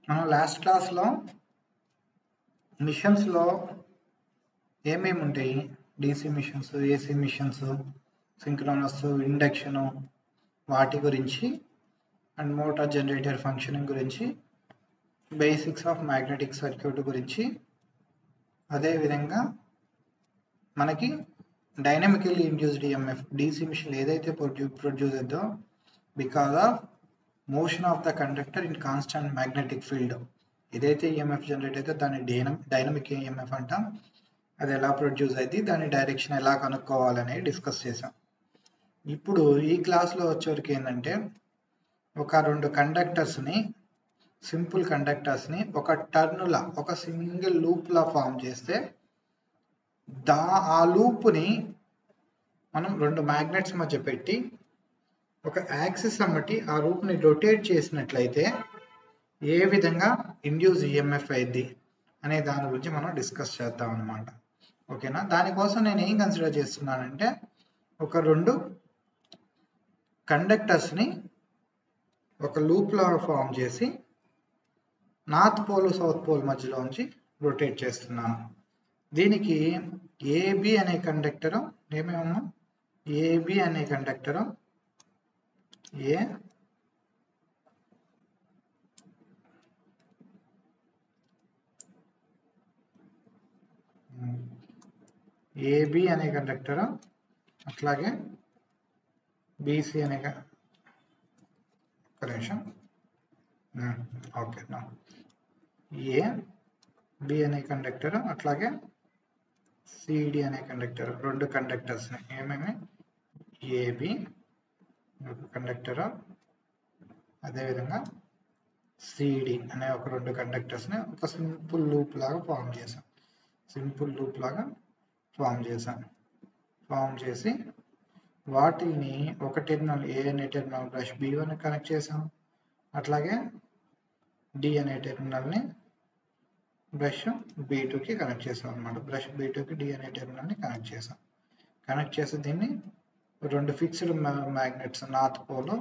మనం లాస్ట్ క్లాస్లో మిషన్స్లో ఏమేమి ఉంటాయి, DC machines, AC machines, synchronous, induction, వాటి గురించి అండ్ మోటార్ జనరేటర్ ఫంక్షనింగ్ గురించి, బేసిక్స్ ఆఫ్ మ్యాగ్నెటిక్ సర్క్యూట్ గురించి, అదేవిధంగా మనకి dynamically induced EMF DC machine ఏదైతే ప్రొడ్యూస్ అవుతుందో because of motion of the conductor in constant magnetic field, ఏదైతే ఈఎంఎఫ్ జనరేట్ అయితే దాన్ని డైనమిక్ ఈఎంఎఫ్ అంటాం. అది ఎలా ప్రొడ్యూస్ అయింది, దాని డైరెక్షన్ ఎలా కనుక్కోవాలనేది డిస్కస్ చేసాం. ఇప్పుడు ఈ క్లాస్లో వచ్చేవరకు ఏంటంటే ఒక రెండు కండక్టర్స్ని, సింపుల్ కండక్టర్స్ని ఒక టర్న్లా, ఒక సింగిల్ లూప్లా ఫామ్ చేస్తే ఆ లూప్ని మనం రెండు మ్యాగ్నెట్స్ మధ్య పెట్టి ఒక యాక్సిస్ అమ్మటి ఆ లూప్ని రొటేట్ చేసినట్లయితే ఏ విధంగా ఇండ్యూస్ ఈఎంఎఫ్ అయింది అనే దాని గురించి మనం డిస్కస్ చేద్దాం అన్నమాట. ఓకేనా? దానికోసం నేను ఏం కన్సిడర్ చేస్తున్నానంటే ఒక రెండు కండక్టర్స్ని ఒక లూప్లో ఫామ్ చేసి నార్త్ పోల్ సౌత్ పోల్ మధ్యలో ఉంచి రొటేట్ చేస్తున్నాను. దీనికి ఏబి అనే కండక్టరు, ఏమేమన్నా ఏబి అనే కండక్టరు, ఏబి అనే కండక్టరు, అట్లాగే బీసీ అనే నిమిషం, ఓకే, ఏ బి అనే కండక్టర్, అట్లాగే సిడి అనే కండక్టర్, రెండు కండక్టర్స్ని, ఏమేమి ఏబి ఒక కండక్టర్, అదేవిధంగా సిడి అనే ఒక రెండు కండక్టర్స్ని ఒక సింపుల్ లూప్ లాగా ఫామ్ చేసాం. ఫామ్ చేసి వాటిని ఒక టెర్మినల్ ఏ అనే టెర్మినల్ బ్రష్ B1 కనెక్ట్ చేసాం, అట్లాగే డి అనే టెర్మినల్ని బ్రష్ B2కి కనెక్ట్ చేసాం అనమాట. బ్రష్ B2కి డి అనే టెర్మినల్ని కనెక్ట్ చేసి దీన్ని రెండు fixed magnets north pole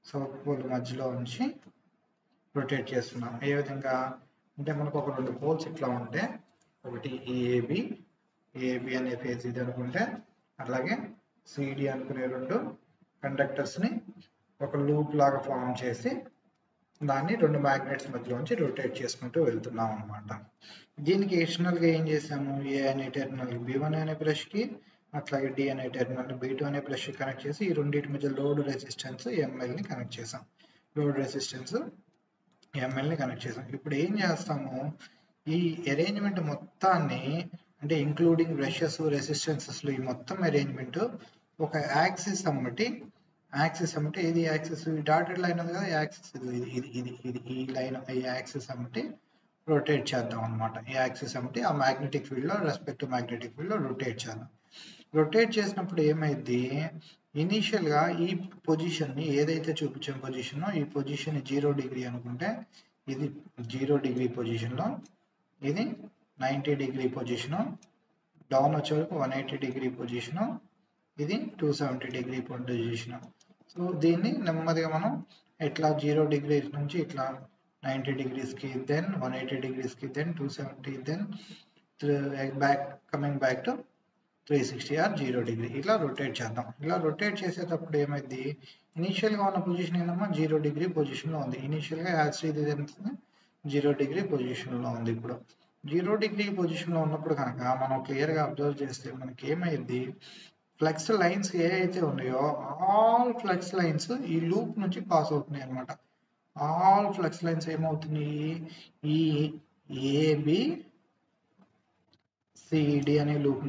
south pole మధ్యలో ఉంచి రొటేట్ చేస్తున్నాం. ఏ విధంగా అంటే మనకు ఒక రెండు పోల్స్ ఇట్లా ఉంటే, ఒకటి ఏబి అనే ఫేజ్ ఇది అనుకుంటే, అట్లాగే సిడి అనుకునే రెండు కండక్టర్స్ని ఒక లూప్ లాగా ఫామ్ చేసి దాన్ని రెండు మ్యాగ్నెట్స్ మధ్యలోంచి రొటేట్ చేసుకుంటూ వెళ్తున్నాం అనమాట. దీనికి ఎడిషనల్గా ఏం చేసాము, ఏ అనే టెర్మినల్ B1 అనే బ్రష్కి, అట్లాగే డి అనే టెర్మినల్ B2 అనే బ్రష్ కనెక్ట్ చేసి ఈ రెండింటి మధ్య లోడ్ రెసిస్టెన్స్ ఎంఎల్ని కనెక్ట్ చేసాం. ఇప్పుడు ఏం చేస్తాము, ఈ అరేంజ్మెంట్ మొత్తాన్ని అంటే ఇంక్లూడింగ్ బ్రషెస్, రెసిస్టెన్సెస్లు, ఈ మొత్తం అరేంజ్మెంట్ ఒక యాక్సిస్ అమ్మటి ఇది యాక్సిస్, ఈ డాటెడ్ లైన్ ఉంది కదా, యాక్సిస్ ఇది ఈ లైన్, ఈ యాక్సిస్ అమ్మటి రొటేట్ చేద్దాం అనమాట. ఈ యాక్సిస్ అమ్మటి ఆ మ్యాగ్నెటిక్ ఫీల్డ్లో రెస్పెక్టివ్ మ్యాగ్నెటిక్ ఫీల్డ్లో రొటేట్ చేద్దాం. రొటేట్ చేసినప్పుడు ఏమైంది, ఇనీషియల్గా ఈ పొజిషన్ని ఏదైతే చూపించిన పొజిషన్, ఈ పొజిషన్ 0 డిగ్రీ అనుకుంటే ఇది 0 డిగ్రీ పొజిషన్లో, ఇది 90 డిగ్రీ పొజిషను, డౌన్ వచ్చే వరకు 180 డిగ్రీ పొజిషను, ఇది 270 డిగ్రీ పొజిషను. సో దీన్ని నెమ్మదిగా మనం ఇట్లా 0 డిగ్రీస్ నుంచి ఇట్లా 90 డిగ్రీస్కి, దెన్ 180 డిగ్రీస్కి, then 270, then coming back to 360 or 0 degree ఇట్లా రొటేట్ చేద్దాం. ఇలా రొటేట్ చేసేటప్పుడు ఏమైంది, ఇనీషియల్గా ఉన్న పొజిషన్ ఏంటమ్మా 0 డిగ్రీ పొజిషన్లో ఉంది. ఇనీషియల్గా యాజ్ ఇది 0 డిగ్రీ పొజిషన్లో ఉంది. ఇప్పుడు 0 డిగ్రీ పొజిషన్లో ఉన్నప్పుడు కనుక మనం క్లియర్గా అబ్జర్వ్ చేస్తే మనకి ఏమైంది, ఫ్లెక్స్ లైన్స్ ఏ అయితే ఉన్నాయో ఆల్ ఫ్లెక్స్ లైన్స్ ఈ లూప్ నుంచి పాస్ అవుతున్నాయి అనమాట. ఆల్ ఫ్లెక్స్ లైన్స్ ఏమవుతున్నాయి, ఈ ఏబి సిడి అనే లూప్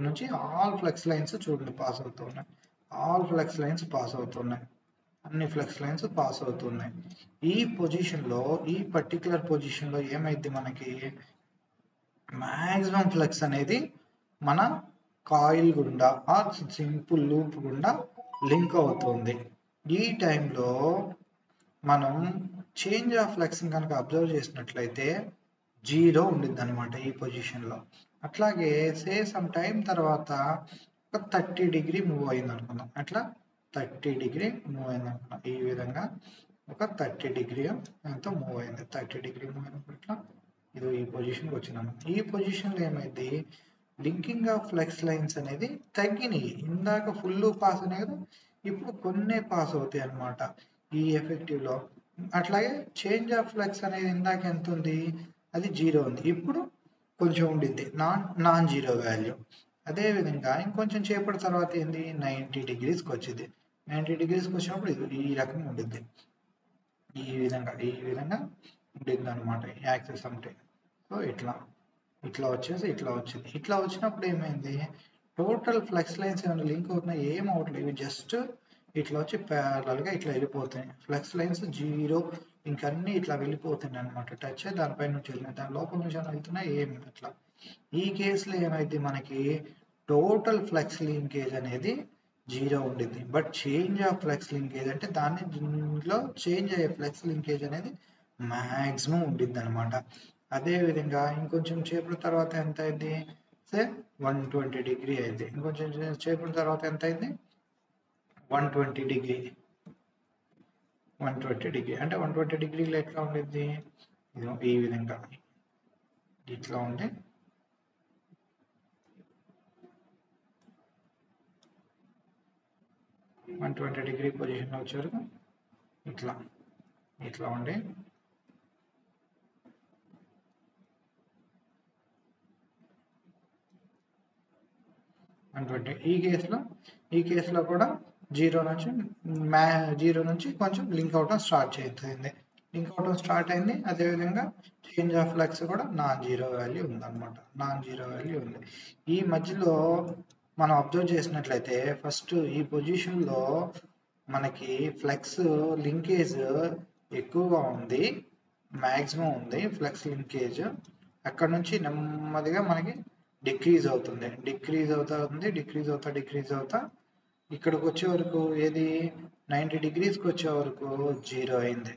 నుంచి ఆల్ ఫ్లెక్స్ లైన్స్ చూడండి పాస్ అవుతున్నాయి. అన్ని ఫ్లెక్స్ లైన్స్ పాస్ అవుతున్నాయి. ఈ పొజిషన్లో, ఈ పర్టికులర్ పొజిషన్లో ఏమైంది, మనకి మ్యాక్సిమం ఫ్లెక్స్ అనేది మన కాయిల్ గుండా ఆర్ సింపుల్ లూప్ గుండా లింక్ అవుతుంది. ఈ టైంలో మనం చేంజ్ ఆఫ్ ఫ్లెక్స్ కనుక అబ్జర్వ్ చేసినట్లయితే 0 ఉండిద్ది అనమాట ఈ పొజిషన్లో. అట్లాగే సమ్ టైం తర్వాత ఒక 30 డిగ్రీ మూవ్ అయింది అనుకుందాం, అట్లా 30 డిగ్రీ మూవ్ అయింది అనుకుందాం. ఈ విధంగా ఒక 30 డిగ్రీ ఎంతో మూవ్ అయింది. 30 డిగ్రీ మూవ్ అయినప్పుడు ఇట్లా ఇది ఈ పొజిషన్కి వచ్చినాము. ఈ పొజిషన్లో ఏమైంది, లింకింగ్ ఆఫ్ ఫ్లెక్స్ లైన్స్ అనేది తగ్గినాయి. ఇందాక ఫుల్ పాస్ అనే కదా, ఇప్పుడు కొన్ని పాస్ అవుతాయి అన్నమాట ఈ ఎఫెక్టివ్లో. అట్లాగే చేంజ్ ఆఫ్ ఫ్లెక్స్ అనేది ఇందాక ఎంత ఉంది, అది 0 ఉంది, ఇప్పుడు కొంచెం ఉండింది నాన్ జీరో వాల్యూ. అదేవిధంగా ఇంకొంచెం చేపటి తర్వాత ఏంది 90 డిగ్రీస్కి వచ్చింది. 90 డిగ్రీస్కి వచ్చినప్పుడు ఇది ఈ రకంగా ఉండిద్ది, ఈ విధంగా ఉండింది అనమాట యాక్సిస్ అంటే. సో ఇట్లా వచ్చేసి ఇట్లా వచ్చింది. ఇట్లా వచ్చినప్పుడు ఏమైంది, టోటల్ ఫ్లెక్స్ లైన్స్ ఏమైనా లింక్ అవుతున్నాయి, ఏం అవట్లేదు, జస్ట్ ఇట్లా వచ్చి ప్యారలల్గా ఇట్లా వెళ్ళిపోతాయి. ఫ్లెక్స్ లైన్స్ 0 ఇంకన్నీ ఇట్లా వెళ్ళిపోతున్నాయి అనమాట. టచ్ దానిపై నుంచి వెళ్ళినాయి, దాని లోపల నుంచి ఏమైనా వెళ్తున్నాయి ఏమి అట్లా. ఈ కేసులో ఏమైంది, మనకి టోటల్ ఫ్లెక్స్ లింకేజ్ అనేది 0 ఉండింది. But change of flux linkage అంటే దానిలో చేంజ్ అయ్యే ఫ్లెక్స్ లింకేజ్ అనేది మ్యాక్సిమం ఉండిద్ది అనమాట. అదేవిధంగా ఇంకొంచెం సేపటి తర్వాత ఎంత అయింది, సే 120 డిగ్రీ అయింది. ఇంకొంచెం సేపటి తర్వాత ఎంత అయింది, 120 డిగ్రీ. 120 డిగ్రీ అంటే 120 డిగ్రీలో ఎట్లా ఉండిద్ది, ఈ విధంగా ఇట్లా ఉంది. వన్ 120 డిగ్రీ పొజిషన్లో వచ్చేవరకు ఇట్లా ఉండి ఈ కేసులో కూడా 0 నుంచి కొంచెం లింక్ అవటం స్టార్ట్ అయింది. అదేవిధంగా చేంజ్ ఆఫ్ ఫ్లక్స్ కూడా నాన్ జీరో వాల్యూ ఉందన్నమాట. ఉంది. ఈ మధ్యలో మనం అబ్జర్వ్ చేసినట్లయితే ఫస్ట్ ఈ పొజిషన్లో మనకి ఫ్లెక్స్ లింకేజ్ ఎక్కువగా ఉంది, మ్యాక్సిమం ఉంది ఫ్లెక్స్ లింకేజ్. అక్కడ నుంచి నెమ్మదిగా మనకి డిక్రీజ్ అవుతా ఇక్కడికి వచ్చే వరకు ఏది 90 డిగ్రీస్కి వచ్చే వరకు 0 అయింది.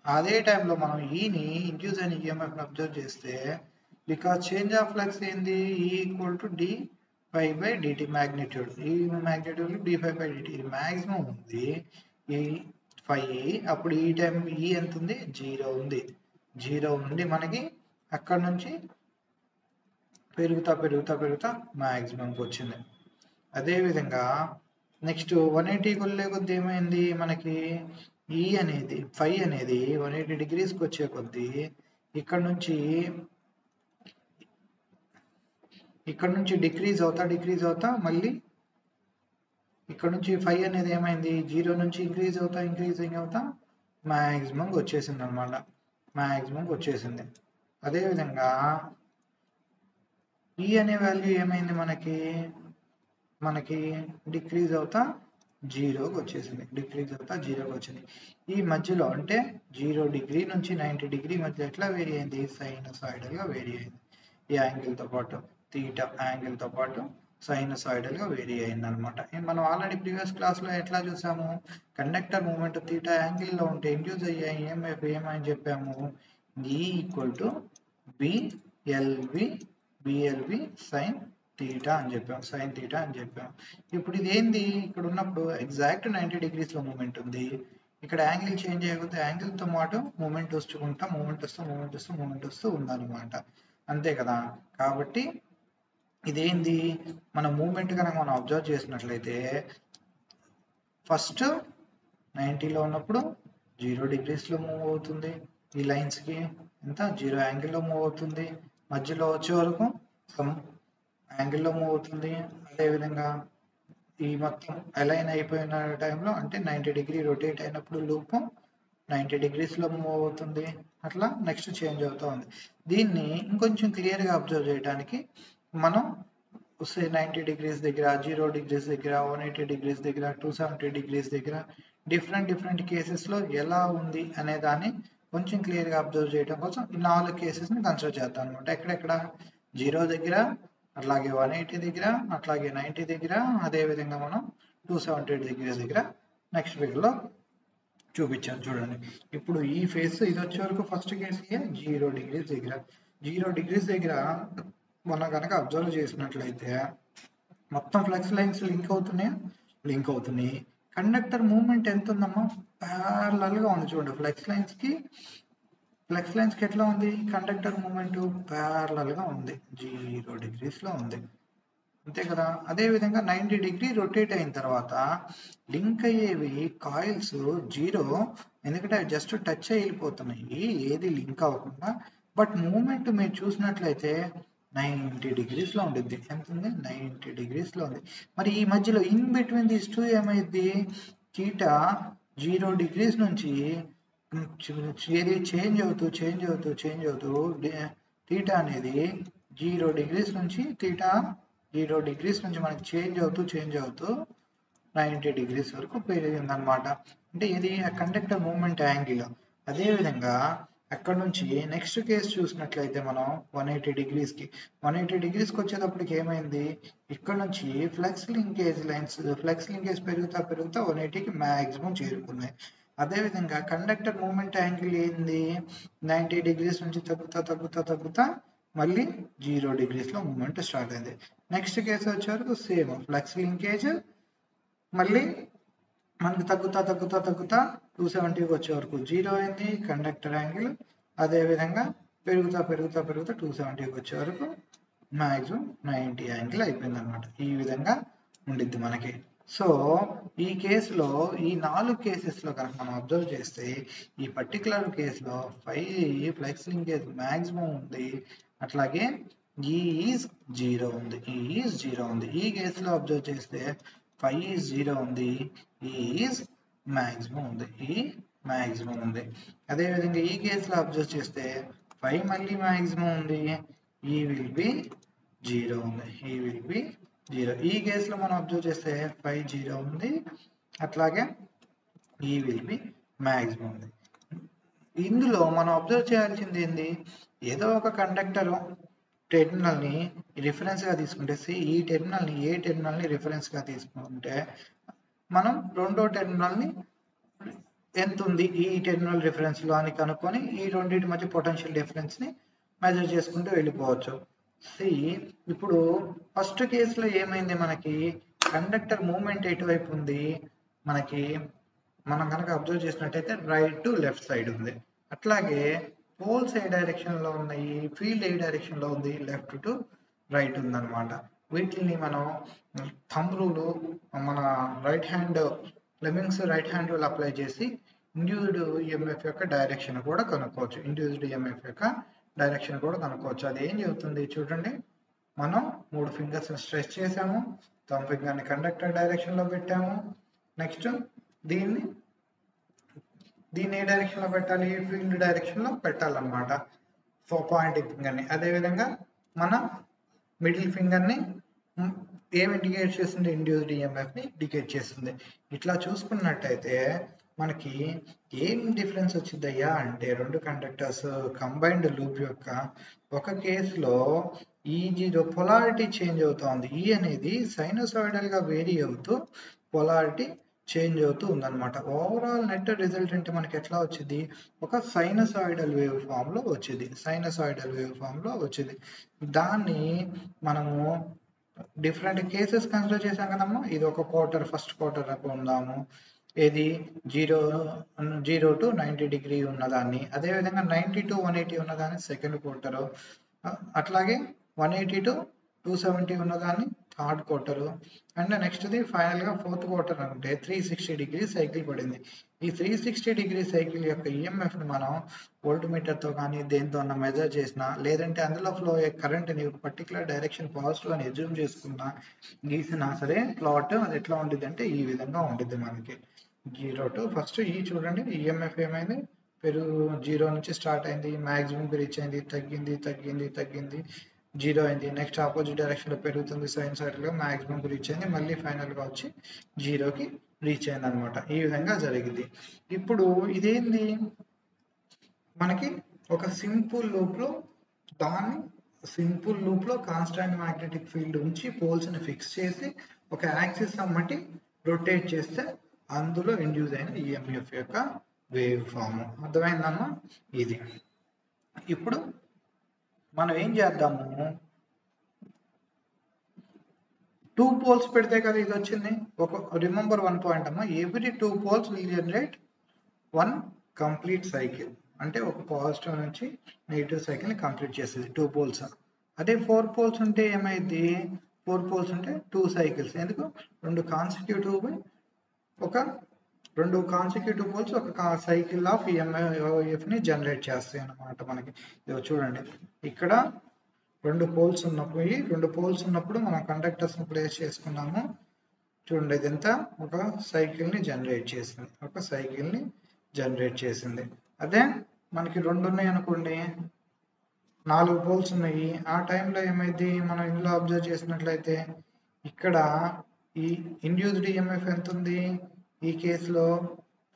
అదే టైంలో మనం ఈని ఇండ్యూస్ అయిన ఈఎంఎఫ్ని అబ్జర్వ్ చేస్తే, బికాస్ చేంజ్ ఆఫ్ ఫ్లక్స్ ఏంది, ఈ ఈక్వల్ టు d∅dt మ్యాగ్నిట్యూడ్. ఈ మ్యాగ్నిట్యూడ్ d∅dt ఇది మ్యాక్సిమం ఉంది, ఈ ఫై. అప్పుడు ఈ టైం ఈ ఎంత ఉంది, 0 ఉంది. 0 ఉండి మనకి అక్కడ నుంచి పెరుగుతా మ్యాక్సిమంకి వచ్చింది. అదేవిధంగా నెక్స్ట్ 180 కొల్లే కొద్దీ ఏమైంది, మనకి ఈ అనేది ఫై అనేది 180 డిగ్రీస్కి వచ్చే కొద్దీ ఇక్కడ నుంచి డిక్రీజ్ అవుతా మళ్ళీ ఇక్కడ నుంచి ఫై అనేది ఏమైంది, 0 నుంచి ఇంక్రీజ్ అవుతా మ్యాక్సిమంకి వచ్చేసింది అనమాట. అదేవిధంగా ఈ అనే వాల్యూ ఏమైంది, మనకి డిక్రీజ్ అవుతా 0కి వచ్చేసింది. ఈ మధ్యలో అంటే 0 డిగ్రీ నుంచి 90 డిగ్రీ మధ్య ఎట్లా వేరీ అయింది, సైనసాయిడల్గా వేరీ అయింది. ఈ యాంగిల్తో పాటు థీటా యాంగిల్తో పాటు సైనసాయిడల్గా వేరీ అయింది అనమాట. మనం ఆల్రెడీ ప్రీవియస్ క్లాస్లో ఎట్లా చూసాము, కండక్టర్ మూమెంట్ థీటా యాంగిల్లో ఉంటే ఇండ్యూస్ అయ్యే ఈఎంఎఫ్ ఏమని చెప్పాము, ఈ equal to BLV sine theta అని చెప్పాం. ఇప్పుడు ఇది ఏంది, ఇక్కడ ఉన్నప్పుడు ఎగ్జాక్ట్ 90 డిగ్రీస్లో మూమెంట్ ఉంది. ఇక్కడ యాంగిల్ చేంజ్ అయ్యకపోతే యాంగిల్తో పాటు మూమెంట్ వస్తూ ఉందన్నమాట. అంతే కదా. కాబట్టి ఇదేంది, మన మూమెంట్ కనుక మనం అబ్జర్వ్ చేసినట్లయితే ఫస్ట్ 90లో ఉన్నప్పుడు 0 డిగ్రీస్లో మూవ్ అవుతుంది, ఈ లైన్స్కి ఎంత 0 యాంగిల్లో మూవ్ అవుతుంది, మధ్యలో వచ్చే వరకు సమ్ యాంగిల్లో మూవ్ అవుతుంది. అదేవిధంగా ఈ మొత్తం అలైన్ అయిపోయిన టైంలో అంటే 90 డిగ్రీ రొటేట్ అయినప్పుడు లూప్ 90 డిగ్రీస్లో మూవ్ అవుతుంది. అట్లా నెక్స్ట్ చేంజ్ అవుతూ ఉంది. దీన్ని ఇంకొంచెం క్లియర్గా అబ్జర్వ్ చేయడానికి మనం 90 డిగ్రీస్ దగ్గర, 0 డిగ్రీస్ దగ్గర, 180 డిగ్రీస్ దగ్గర, 270 డిగ్రీస్ దగ్గర డిఫరెంట్ కేసెస్లో ఎలా ఉంది అనే దాన్ని కొంచెం క్లియర్గా అబ్జర్వ్ చేయడం కోసం ఈ 4 కేసెస్ని కన్సిడర్ చేద్దాం అనమాట. ఎక్కడెక్కడ 0 దగ్గర, అట్లాగే 180 దగ్గర, అట్లాగే 90 దగ్గర, అదేవిధంగా మనం 270 డిగ్రీస్ దగ్గర నెక్స్ట్ ఫిగర్లో చూపించాను చూడండి. ఇప్పుడు ఈ ఫేస్ ఇది వచ్చే వరకు ఫస్ట్ కేసు 0 డిగ్రీస్ దగ్గర మనం కనుక అబ్జర్వ్ చేసినట్లయితే మొత్తం ఫ్లక్స్ లైన్స్ లింక్ అవుతున్నాయి. కండక్టర్ మూవ్మెంట్ ఎంత ఉందమ్మా, ప్యారలల్ గా ఉంది చూడండి. ఫ్లెక్స్ లైన్స్ కి ఎట్లా ఉంది? కండక్టర్ మూమెంట్ ప్యారలల్ గా ఉంది, 0 degrees లో ఉంది, అంతే కదా. అదే విధంగా 90 degree రొటేట్ అయిన తర్వాత లింక్ అయ్యేవి కాయిల్స్ 0, ఎందుకంటే అవి జస్ట్ టచ్ అయి వెళ్ళిపోతున్నాయి, ఏది లింక్ అవ్వకుండా. బట్ మూమెంట్ మీరు చూసినట్లయితే 90 degrees లో ఉండిద్ది. ఎంత ఉంది? 90 degrees లో ఉంది. మరి ఈ మధ్యలో ఇన్ బిట్వీన్ దిస్ టూ ఏమైంది? థీటా 0 degrees నుంచి ఏది చేంజ్ అవుతూ థీటా అనేది 0 degrees నుంచి మనకి చేంజ్ అవుతూ 90 degrees వరకు పెరిగింది అనమాట. అంటే ఇది కండక్టర్ మూమెంట్ యాంగిల్. అదేవిధంగా అక్కడ నుంచి నెక్స్ట్ కేసు చూసినట్లయితే మనం 180 degreesకి వచ్చేటప్పటికి ఏమైంది? ఇక్కడ నుంచి ఫ్లెక్స్ లింకేజ్ పెరుగుతా 180కి మ్యాక్సిమం చేరుకున్నాయి. అదేవిధంగా కండక్టర్ మూమెంట్ యాంగిల్ ఏంది? 90 degrees నుంచి తగ్గుతా మళ్ళీ 0 degrees లో మూమెంట్ స్టార్ట్ అయింది. నెక్స్ట్ కేసు వచ్చే వరకు సేమ్ ఫ్లెక్స్ లింకేజ్ మళ్ళీ మనకి తగ్గుతా 270కి వచ్చే వరకు 0 అయింది కండక్టర్ యాంగిల్. అదేవిధంగా పెరుగుతా 270కి వచ్చే వరకు మ్యాక్సిమం 90 యాంగిల్ అయిపోయింది అనమాట. ఈ విధంగా ఉండిద్ది మనకి. సో ఈ కేసులో, ఈ 4 కేసెస్లో కనుక మనం అబ్జర్వ్ చేస్తే ఈ పర్టికులర్ కేసులో ఫ్లెక్స్ లింకేజ్ మ్యాక్సిమం ఉంది, అట్లాగే ఈ ఈజ్ 0 ఉంది. ఈ కేసులో అబ్జర్వ్ చేస్తే ఈజ్ 0 ఉంది, ఈ ఈజ్ మ్యాక్సిమం ఉంది. అదేవిధంగా ఈ కేసులో అబ్జర్వ్ చేస్తే మళ్ళీ మ్యాక్సిమం ఉంది, ఈ విల్ బి 0 ఉంది, ఈ కేసులో మనం అబ్జర్వ్ చేస్తే 0 ఉంది, అట్లాగే ఈ విల్ బి మ్యాక్సిమం ఉంది. ఇందులో మనం అబ్జర్వ్ చేయాల్సింది ఏంది? ఏదో ఒక కండక్టర్ టెర్మినల్ని రిఫరెన్స్గా తీసుకుంటే, ఈ టెర్మినల్ని ఏ టెర్మినల్ని రిఫరెన్స్గా తీసుకుంటే మనం రెండో టెర్మినల్ని ఎంత ఉంది ఈ టెర్మినల్ రిఫరెన్స్లో అని కనుక్కొని ఈ రెండింటి మధ్య పొటెన్షియల్ డిఫరెన్స్ని మెజర్ చేసుకుంటూ వెళ్ళిపోవచ్చు. ఇప్పుడు ఫస్ట్ కేసులో ఏమైంది? మనకి కండక్టర్ మూమెంట్ ఎటువైపు ఉంది? మనం కనుక అబ్జర్వ్ చేసినట్టయితే రైట్ టు లెఫ్ట్ సైడ్ ఉంది. అట్లాగే పోల్స్ ఏ డైరెక్షన్లో ఉన్నాయి? ఫీల్డ్ ఏ డైరెక్షన్లో ఉంది? లెఫ్ట్ టు రైట్ ఉందన్నమాట. వీటిని మనం థంబ్ రూల్, మన లెమింగ్స్ రైట్ హ్యాండ్ రూల్ అప్లై చేసి ఇండ్యూస్డ్ ఈఎంఎఫ్ యొక్క డైరెక్షన్ కూడా కనుక్కోవచ్చు. అది ఏం చెబుతుంది చూడండి. మనం 3 ఫింగర్స్ స్ట్రెచ్ చేసాము, థంబ్ ఫింగర్ని కండక్టర్ డైరెక్షన్లో పెట్టాము. నెక్స్ట్ దీన్ని ఏ డైరెక్షన్లో పెట్టాలి? ఫీల్డ్ డైరెక్షన్లో పెట్టాలన్నమాట, పాయింటింగ్ ఫింగర్ని. అదేవిధంగా మన మిడిల్ ఫింగర్ని ఏం ఇండికేట్ చేస్తుంది? ఇండ్యూస్డ్ ఈఎంఎఫ్ని ఇండికేట్ చేస్తుంది. ఇట్లా చూసుకున్నట్టయితే మనకి ఏం డిఫరెన్స్ వచ్చిందయ్యా అంటే, రెండు కండక్టర్స్ కంబైన్డ్ లూప్ యొక్క ఒక కేసులో ఈ0 పొలారిటీ చేంజ్ అవుతా ఉంది. ఈ అనేది సైనోసాయిడల్గా వేరీ అవుతూ పొలారిటీ చేంజ్ అవుతూ ఉందన్నమాట. ఓవరాల్ నెట్ రిజల్టెంట్ మనకి ఎట్లా వచ్చింది? ఒక సైనసాయిడల్ వేవ్ ఫామ్లో వచ్చింది. దాన్ని మనము డిఫరెంట్ కేసెస్ కన్సిడర్ చేసాం కదమ్మా. ఇది ఒక ఫస్ట్ క్వార్టర్ అనుకుందాము. ఏది 0 to 90 degree ఉన్నదాన్ని, అదేవిధంగా 90 to 180 ఉన్నదాన్ని సెకండ్ క్వార్టర్, అట్లాగే 180 to 270 ఉన్నదాన్ని థర్డ్ క్వార్టర్, అండ్ నెక్స్ట్ది ఫైనల్గా ఫోర్త్ క్వార్టర్ అంటే 360 degree సైకిల్ పడింది. ఈ 360 degree సైకిల్ యొక్క ఈఎంఎఫ్ని మనం వోల్ట్ మీటర్తో కానీ దేంతో మెజర్ చేసినా, లేదంటే అందులో ఫ్లో అయ్యే కరెంట్ని పర్టికులర్ డైరెక్షన్ పాజిటివ్ అని ఎజ్యూమ్ చేసుకున్నా, గీసినా సరే ప్లాట్ అది ఎట్లా ఉంటుంది అంటే ఈ విధంగా ఉంటుంది మనకి. 0 to ఫస్ట్ ఈ చూడండి, ఈఎంఎఫ్ ఏమైంది? 0 నుంచి స్టార్ట్ అయింది, మ్యాక్సిమం రీచ్ అయింది, తగ్గింది 0 అయింది. నెక్స్ట్ ఆపోజిట్ డైరెక్షన్లో పెరుగుతుంది, సైనసాయిడల్గా మ్యాక్సిమం రీచ్ అయింది, మళ్ళీ ఫైనల్గా వచ్చి 0కి రీచ్ అయింది అనమాట. ఈ విధంగా జరిగింది. ఇప్పుడు ఇదేంది? మనకి ఒక సింపుల్ లూప్లో కాన్స్టాంట్ మ్యాగ్నెటిక్ ఫీల్డ్ ఉంచి పోల్స్ని ఫిక్స్ చేసి ఒక యాక్సిస్ అమ్మటి రొటేట్ చేస్తే అందులో ఇండ్యూస్ అయిన ఈఎంఎఫ్ యొక్క వేవ్ ఫామ్. అర్థమైందమ్మా? ఇది. ఇప్పుడు మనం ఏం చేద్దాము? 2 పోల్స్ పెడితే కదా ఇది వచ్చింది. రిమెంబర్ 1 పాయింట్ అమ్మా, every 2 poles will generate one complete cycle, అంటే ఒక పాజిటివ్ నుంచి నెగిటివ్ సైకిల్ని కంప్లీట్ చేసేది 2 పోల్స్. అదే 4 పోల్స్ ఉంటే ఏమైంది, 4 పోల్స్ ఉంటే 2 సైకిల్స్. ఎందుకు, 2 కాన్సిక్యూటివ్ పోల్స్ ఒక సైకిల్ ఆఫ్ ఈఎంఎఫ్ని జనరేట్ చేస్తాయి అన్నమాట. మనకి ఇదిగో చూడండి, ఇక్కడ 2 పోల్స్ ఉన్నప్పుడు మనం కండక్టర్స్ని ప్లేస్ చేసుకున్నాము. చూడండి, ఇదంతా ఒక సైకిల్ని జనరేట్ చేసింది. అదే మనకి 2 ఉన్నాయి అనుకోండి, 4 పోల్స్ ఉన్నాయి. ఆ టైంలో ఏమైంది, మనం ఇందులో అబ్జర్వ్ చేసినట్లయితే ఇక్కడ ఈ ఇండ్యూస్డ్ ఈఎంఎఫ్ ఎంత ఉంది, ఈ కేసులో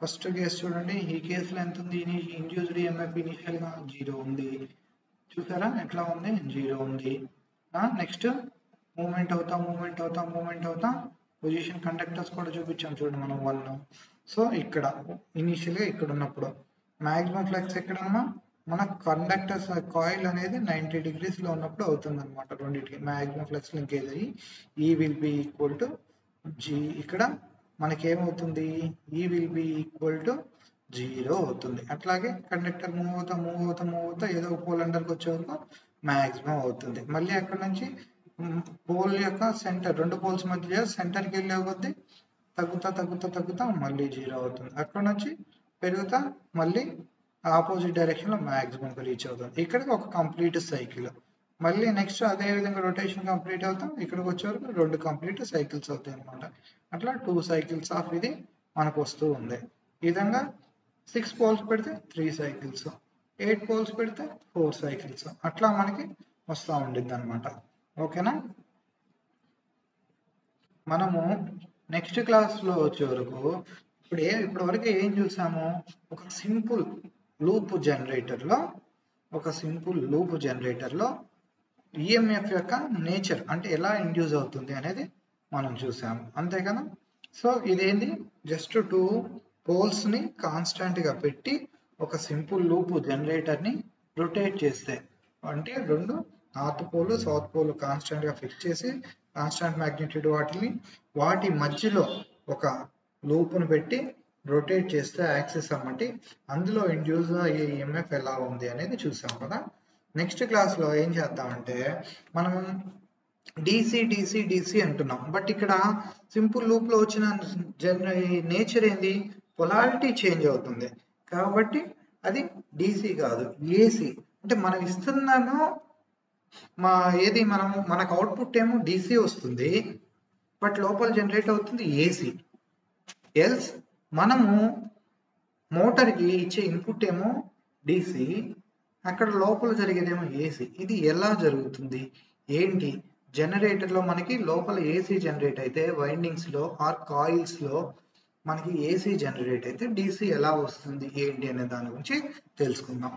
ఫస్ట్ కేసు చూడండి, ఈ కేసులో ఎంత ఉంది, ఇండ్యూస్డ్ ఈఎంఎఫ్ ఇనిషియల్గా 0 ఉంది. చూసారా ఎట్లా ఉంది, 0 ఉంది. నెక్స్ట్ మూవ్మెంట్ అవుతా పొజిషన్ కండక్టర్స్ కూడా చూపించాం చూడండి మనం 1. సో ఇక్కడ ఇనిషియల్గా ఇక్కడ ఉన్నప్పుడు మ్యాక్సిమం ఫ్లక్స్ ఎక్కడన్నా మన కండక్టర్స్ కాయిల్ అనేది 90 degreesలో ఉన్నప్పుడు అవుతుంది అనమాట. రెండింటికి మ్యాక్సిమం ఫ్లక్స్ లింకేజ్ అయ్యి E will be equal to G. ఇక్కడ మనకి ఏమవుతుంది, ఈ విల్ బి ఈక్వల్ టు 0 అవుతుంది. అట్లాగే కండక్టర్ మూవ్ అవుతా ఏదో ఒక పోల్ అండర్కి వచ్చే వరకు మ్యాక్సిమం అవుతుంది. మళ్ళీ అక్కడ నుంచి పోల్ యొక్క సెంటర్, 2 పోల్స్ మధ్య సెంటర్కి వెళ్ళే కొద్దీ తగ్గుతా మళ్ళీ 0 అవుతుంది. అక్కడ నుంచి పెరుగుతా మళ్ళీ ఆపోజిట్ డైరెక్షన్లో మ్యాక్సిమంకి రీచ్ అవుతుంది. ఇక్కడికి ఒక కంప్లీట్ సైకిల్. మళ్ళీ నెక్స్ట్ అదే విధంగా రొటేషన్ కంప్లీట్ అవుతాం, ఇక్కడికి వచ్చే వరకు 2 కంప్లీట్ సైకిల్స్ అవుతాయి అనమాట. అట్లా 2 సైకిల్స్ ఆఫ్ ఇది మనకు వస్తూ ఉంది. ఈ విధంగా 6 పోల్స్ పెడితే 3 సైకిల్స్, 8 పోల్స్ పెడితే 4 సైకిల్స్, అట్లా మనకి వస్తూ ఉండిద్ది అనమాట. ఓకేనా. మనము నెక్స్ట్ క్లాస్లో వచ్చే వరకు ఇప్పటి వరకు ఏం చూసాము, ఒక సింపుల్ లూప్ జనరేటర్లో ఈఎంఎఫ్ యొక్క నేచర్ అంటే ఎలా ఇండ్యూస్ అవుతుంది అనేది మనం చూసాము, అంతే కదా. సో ఇదేంటి, జస్ట్ 2 పోల్స్ని కాన్స్టెంట్గా పెట్టి ఒక సింపుల్ లూప్ జనరేటర్ని రొటేట్ చేస్తే, అంటే 2 నార్త్ పోల్ సౌత్ పోల్ కాన్స్టెంట్గా ఫిక్స్ చేసి కాన్స్టెంట్ మ్యాగ్నిట్యూడ్ వాటి మధ్యలో ఒక లూప్ను పెట్టి రొటేట్ చేస్తే యాక్సిస్ అమ్మటి అందులో ఇండ్యూస్ అయ్యే ఈఎంఎఫ్ ఎలా ఉంది అనేది చూసాం కదా. నెక్స్ట్ క్లాస్లో ఏం చేద్దామంటే, మనం DC అంటున్నాం, బట్ ఇక్కడ సింపుల్ లూప్లో వచ్చిన నేచర్ ఏంది, పొలారిటీ చేంజ్ అవుతుంది కాబట్టి అది DC కాదు AC. అంటే మనం ఇస్తున్నాము మనకు అవుట్పుట్ ఏమో DC వస్తుంది, బట్ లోపల జనరేట్ అవుతుంది AC. ఎల్స్ మనము మోటార్కి ఇచ్చే ఇన్పుట్ ఏమో DC, అక్కడ లోపల జరిగేదేమో AC. ఇది ఎలా జరుగుతుంది ఏంటి, జనరేటర్లో మనకి లోపల AC జనరేట్ అయితే వైండింగ్స్లో ఆర్ కాయిల్స్లో మనకి AC జనరేట్ అయితే DC ఎలా వస్తుంది ఏంటి అనే దాని గురించి తెలుసుకుందాం.